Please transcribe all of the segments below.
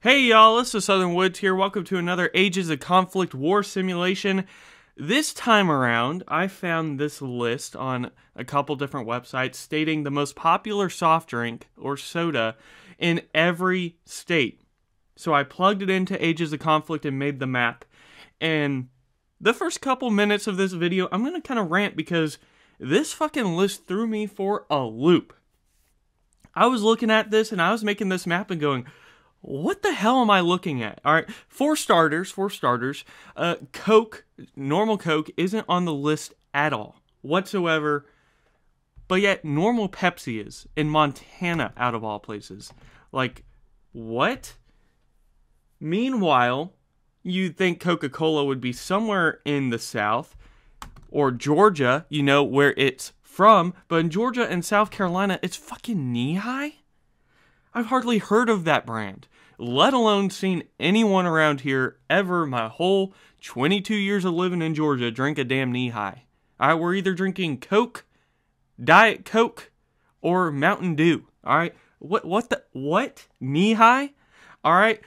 Hey y'all, this is Southern Woods here. Welcome to another Ages of Conflict War simulation. This time around, I found this list on a couple different websites stating the most popular soft drink or soda in every state. So I plugged it into Ages of Conflict and made the map. And the first couple minutes of this video, I'm going to kind of rant because this fucking list threw me for a loop. I was looking at this and I was making this map and going, what the hell am I looking at? All right, for starters, Coke, normal Coke isn't on the list at all whatsoever, but yet normal Pepsi is in Montana, out of all places. Like, what? Meanwhile, you'd think Coca-Cola would be somewhere in the South or Georgia, you know, where it's from, but in Georgia and South Carolina, it's fucking knee-high? I've hardly heard of that brand, let alone seen anyone around here ever my whole 22 years of living in Georgia drink a damn knee-high. Alright, we're either drinking Coke, Diet Coke, or Mountain Dew. Alright, what? Knee-high? Alright,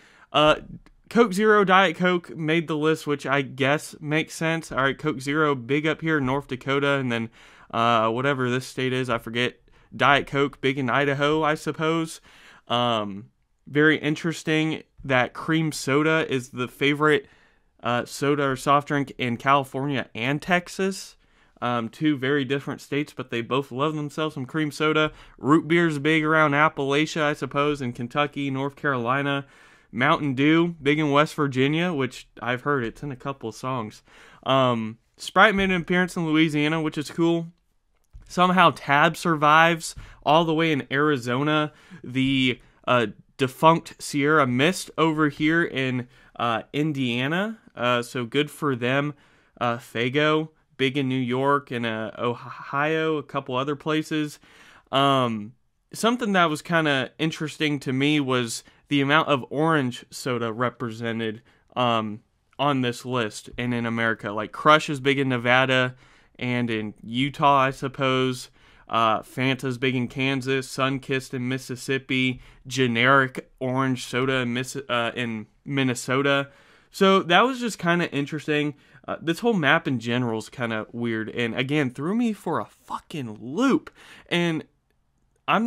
Coke Zero, Diet Coke made the list, which I guess makes sense. Alright, Coke Zero, big up here in North Dakota, and then, whatever this state is, I forget. Diet Coke, big in Idaho, I suppose. Very interesting that cream soda is the favorite soda or soft drink in California and Texas. Two very different states, but they both love themselves some cream soda. Root beer's big around Appalachia, I suppose, in Kentucky, North Carolina. Mountain Dew, big in West Virginia, which I've heard it's in a couple of songs. Sprite made an appearance in Louisiana, which is cool. Somehow Tab survives all the way in Arizona. The defunct Sierra Mist over here in Indiana. So good for them. Faygo, big in New York and Ohio, a couple other places. Something that was kind of interesting to me was the amount of orange soda represented on this list and in America. Like Crush is big in Nevada and in Utah, I suppose. Fanta's big in Kansas, Sunkist in Mississippi, generic orange soda in Minnesota. So that was just kind of interesting. This whole map in general is kind of weird, and again, threw me for a fucking loop. And I am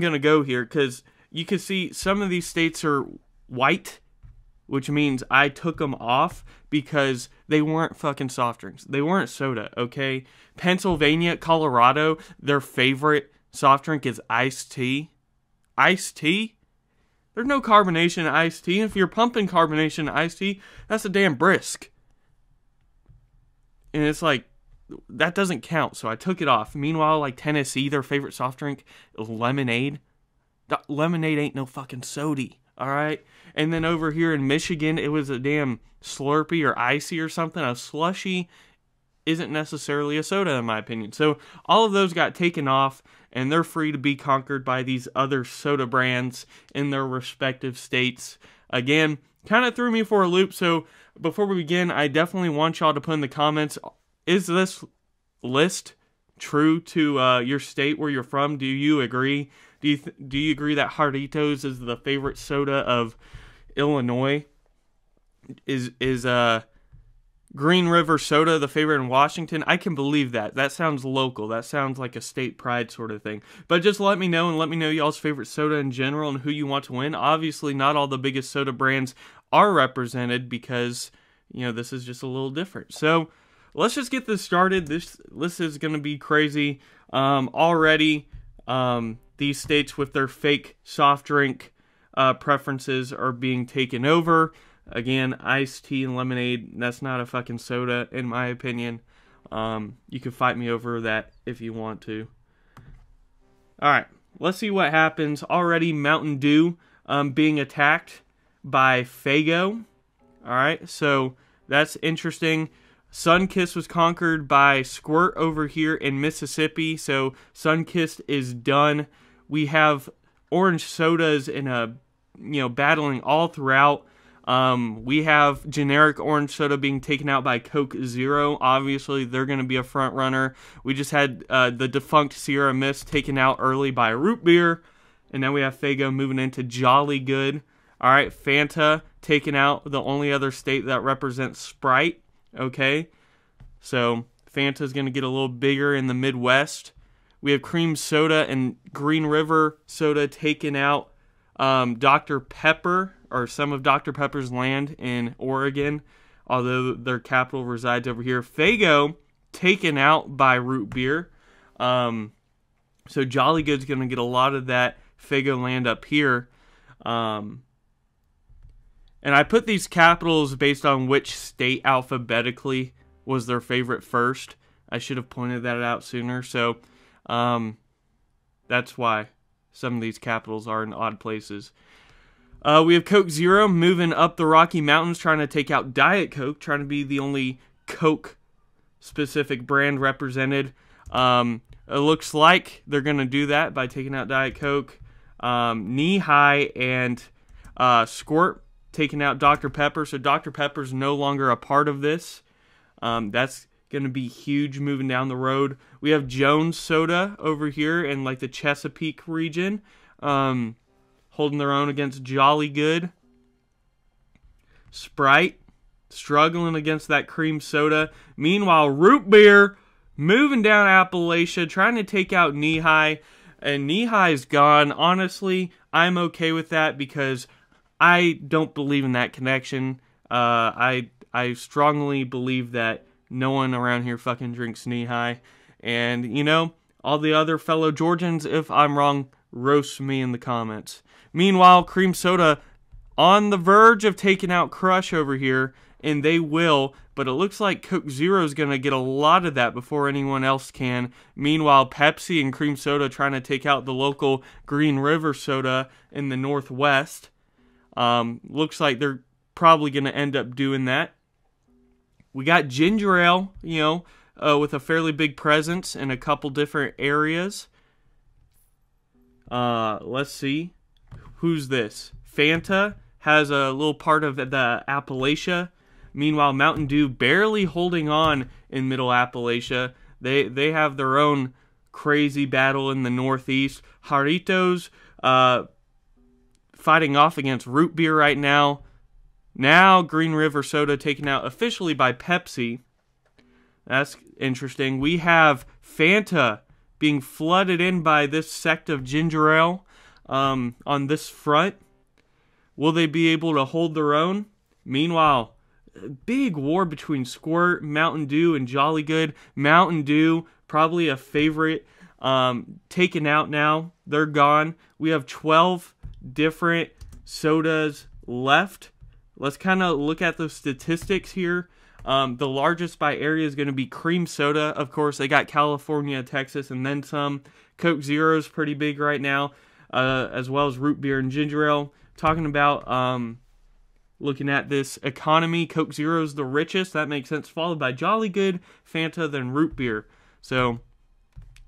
gonna go here, because you can see some of these states are white, which means I took them off because they weren't fucking soft drinks. They weren't soda, okay? Pennsylvania, Colorado, their favorite soft drink is iced tea. Iced tea? There's no carbonation in iced tea. And if you're pumping carbonation in iced tea, that's a damn brisk. And it's like, that doesn't count, so I took it off. Meanwhile, like Tennessee, their favorite soft drink is lemonade. Lemonade ain't no fucking sody. Alright? And then over here in Michigan, it was a damn Slurpee or Icy or something. A slushy isn't necessarily a soda, in my opinion. So all of those got taken off, and they're free to be conquered by these other soda brands in their respective states. Again, kind of threw me for a loop, so before we begin, I definitely want y'all to put in the comments, is this list true to your state where you're from? Do you agree? Do you agree that Jarritos is the favorite soda of Illinois? Is Green River Soda the favorite in Washington? I can believe that. That sounds local. That sounds like a state pride sort of thing. But just let me know, and let me know y'all's favorite soda in general and who you want to win. Obviously, not all the biggest soda brands are represented because, you know, this is just a little different. So let's just get this started. This is going to be crazy. Already, these states with their fake soft drink preferences are being taken over. Again, iced tea and lemonade, that's not a fucking soda, in my opinion. You can fight me over that if you want to. Alright, let's see what happens. Already Mountain Dew being attacked by Faygo. Alright, so that's interesting. Sunkist was conquered by Squirt over here in Mississippi, so Sunkist is done. We have orange sodas battling all throughout. We have generic orange soda being taken out by Coke Zero. Obviously, they're going to be a front runner. We just had the defunct Sierra Mist taken out early by root beer. And now we have Faygo moving into Jolly Good. All right, Fanta taking out the only other state that represents Sprite. Okay, so Fanta's going to get a little bigger in the Midwest. We have Cream Soda and Green River Soda taking out Dr. Pepper, or some of Dr. Pepper's land in Oregon, although their capital resides over here. Faygo taken out by Root Beer. So Jolly Good's going to get a lot of that Faygo land up here. And I put these capitals based on which state alphabetically was their favorite first. I should have pointed that out sooner. So that's why some of these capitals are in odd places. We have Coke Zero moving up the Rocky Mountains, trying to take out Diet Coke, trying to be the only Coke-specific brand represented. It looks like they're going to do that by taking out Diet Coke. Knee High and Squirt taking out Dr. Pepper, so Dr. Pepper's no longer a part of this. That's going to be huge moving down the road. We have Jones Soda over here in like the Chesapeake region, holding their own against Jolly Good. Sprite struggling against that cream soda. Meanwhile, Root Beer moving down Appalachia, trying to take out Knee High, and Knee High's gone. Honestly, I'm okay with that because I don't believe in that connection. I strongly believe that no one around here fucking drinks Knee High. And, you know, all the other fellow Georgians, if I'm wrong, roast me in the comments. Meanwhile, Cream Soda on the verge of taking out Crush over here, and they will, but it looks like Coke Zero is going to get a lot of that before anyone else can. Meanwhile, Pepsi and Cream Soda trying to take out the local Green River Soda in the Northwest. Looks like they're probably going to end up doing that. We got Ginger Ale, you know, with a fairly big presence in a couple different areas. Let's see. Who's this? Fanta has a little part of the Appalachia. Meanwhile, Mountain Dew barely holding on in Middle Appalachia. They have their own crazy battle in the Northeast. Jarritos fighting off against Root Beer right now. Now Green River Soda taken out officially by Pepsi. That's interesting. We have Fanta being flooded in by this sect of ginger ale on this front. Will they be able to hold their own? Meanwhile, big war between Squirt, Mountain Dew, and Jolly Good. Mountain Dew, probably a favorite, taken out now. They're gone. We have 12 different sodas left. Let's kind of look at the statistics here. The largest by area is going to be Cream Soda. Of course, they got California, Texas, and then some. Coke Zero is pretty big right now, as well as Root Beer and Ginger Ale. Talking about looking at this economy, Coke Zero is the richest. That makes sense. Followed by Jolly Good, Fanta, then Root Beer. So,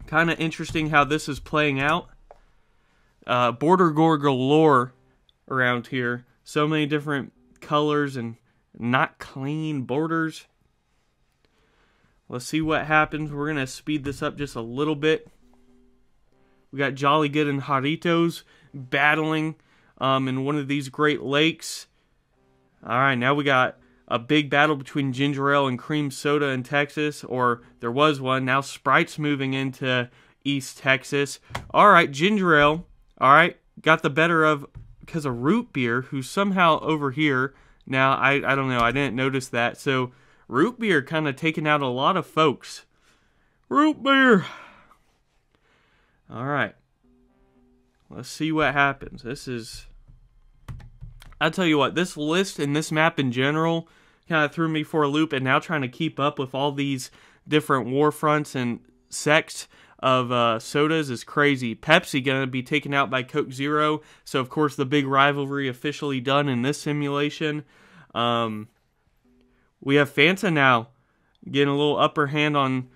kind of interesting how this is playing out. Border gore galore around here. So many different colors and not clean borders. Let's see what happens. We're going to speed this up just a little bit. We got Jolly Good and Jarritos battling in one of these Great Lakes. Alright, now we got a big battle between Ginger Ale and Cream Soda in Texas, or there was one. Now Sprite's moving into East Texas. Alright, Ginger Ale, alright, got the better of because of Root Beer, who's somehow over here. Now, I don't know, I didn't notice that. So, Root Beer kind of taking out a lot of folks. Root Beer! Alright. Let's see what happens. This is... I'll tell you what, this list and this map in general kind of threw me for a loop, and now trying to keep up with all these different war fronts and sects of sodas is crazy. Pepsi going to be taken out by Coke Zero, so of course the big rivalry officially done in this simulation. We have Fanta now getting a little upper hand on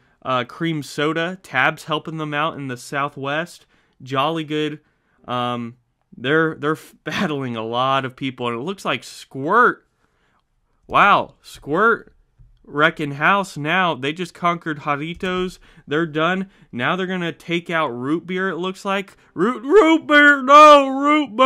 Cream Soda. Tab's helping them out in the Southwest. Jolly Good, they're battling a lot of people, and it looks like Squirt. Wow, Squirt wrecking house now. They just conquered Jarritos. They're done. Now they're going to take out root beer, it looks like. Root beer, no! Root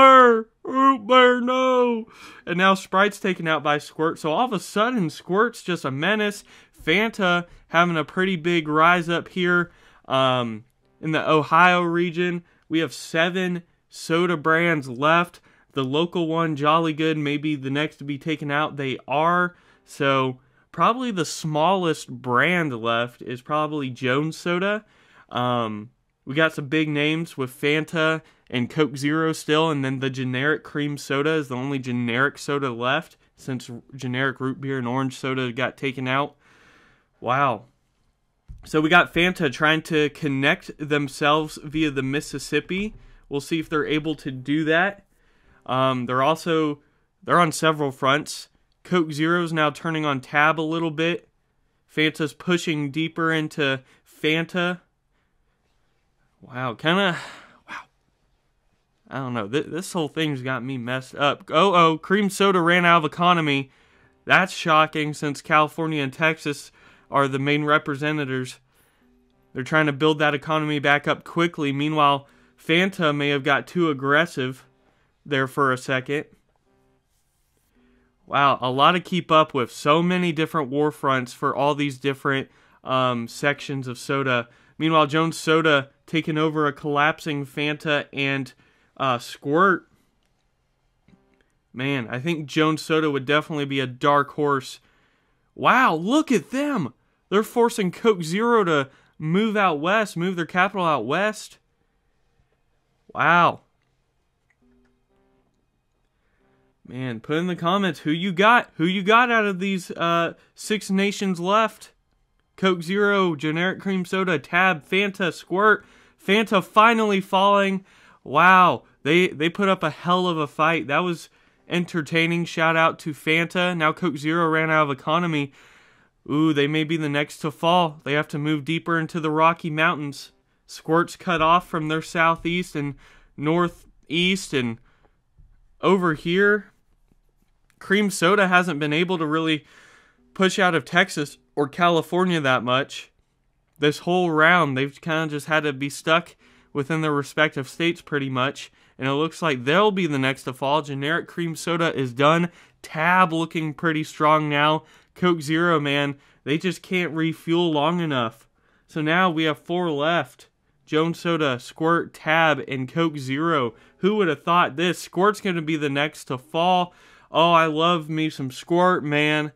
beer, no! And now Sprite's taken out by Squirt. So all of a sudden, Squirt's just a menace. Fanta having a pretty big rise up here in the Ohio region. We have 7 soda brands left. The local one, Jolly Good, may be the next to be taken out. They are. So probably the smallest brand left is probably Jones Soda. We got some big names with Fanta and Coke Zero still, and then the generic cream soda is the only generic soda left since generic root beer and orange soda got taken out. Wow. So we got Fanta trying to connect themselves via the Mississippi. We'll see if they're able to do that. They're on several fronts. Coke Zero's now turning on Tab a little bit. Fanta's pushing deeper into Fanta. Wow, wow. I don't know. This whole thing's got me messed up. Cream soda ran out of economy. That's shocking since California and Texas are the main representatives. They're trying to build that economy back up quickly. Meanwhile, Fanta may have got too aggressive there for a second. Wow, a lot to keep up with. So many different war fronts for all these different sections of soda. Meanwhile, Jones Soda taking over a collapsing Fanta and Squirt. Man, I think Jones Soda would definitely be a dark horse. Wow, look at them. They're forcing Coke Zero to move out west, move their capital out west. Wow. Man, put in the comments who you got. Who you got out of these 6 nations left. Coke Zero, generic cream soda, Tab, Fanta, Squirt. Fanta finally falling. Wow. They put up a hell of a fight. That was entertaining. Shout out to Fanta. Now Coke Zero ran out of economy. Ooh, they may be the next to fall. They have to move deeper into the Rocky Mountains. Squirt's cut off from their southeast and northeast, and over here, cream soda hasn't been able to really push out of Texas or California that much. This whole round, they've kind of just had to be stuck within their respective states pretty much, and it looks like they'll be the next to fall. Generic cream soda is done. Tab looking pretty strong now. Coke Zero, man, they just can't refuel long enough. So now we have 4 left. Jones Soda, Squirt, Tab, and Coke Zero. Who would have thought this? Squirt's going to be the next to fall. Oh, I love me some Squirt, man.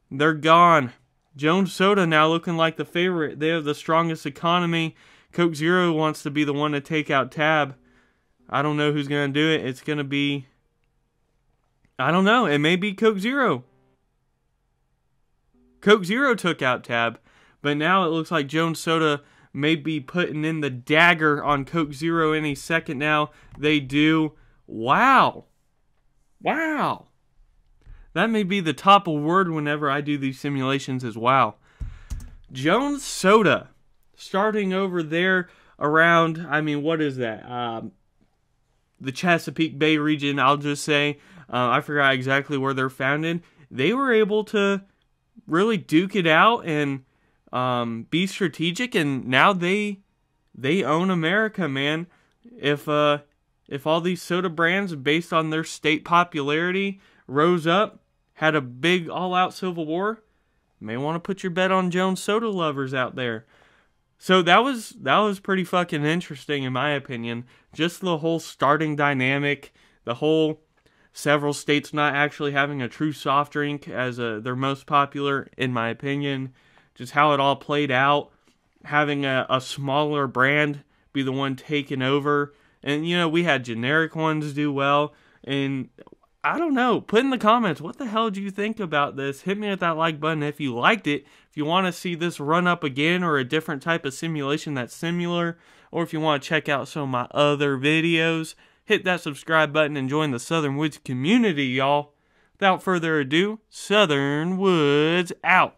They're gone. Jones Soda now looking like the favorite. They have the strongest economy. Coke Zero wants to be the one to take out Tab. I don't know who's going to do it. It's going to be... I don't know. It may be Coke Zero. Coke Zero took out Tab. But now it looks like Jones Soda may be putting in the dagger on Coke Zero any second now. They do. Wow. Wow. That may be the top word whenever I do these simulations is wow. Jones Soda. Starting over there around, I mean, what is that? The Chesapeake Bay region, I'll just say. I forgot exactly where they're founded. They were able to really duke it out and be strategic, and now they own America, man. If all these soda brands based on their state popularity rose up, had a big all-out civil war, you may want to put your bet on Jones Soda lovers out there. So that was pretty fucking interesting in my opinion. Just the whole starting dynamic, the whole several states not actually having a true soft drink as their most popular, in my opinion. Just how it all played out, having a smaller brand be the one taking over. And, you know, we had generic ones do well. And I don't know. Put in the comments, what the hell do you think about this? Hit me with that like button if you liked it. If you want to see this run up again or a different type of simulation that's similar, or if you want to check out some of my other videos, hit that subscribe button and join the Southern Woods community, y'all. Without further ado, Southern Woods out.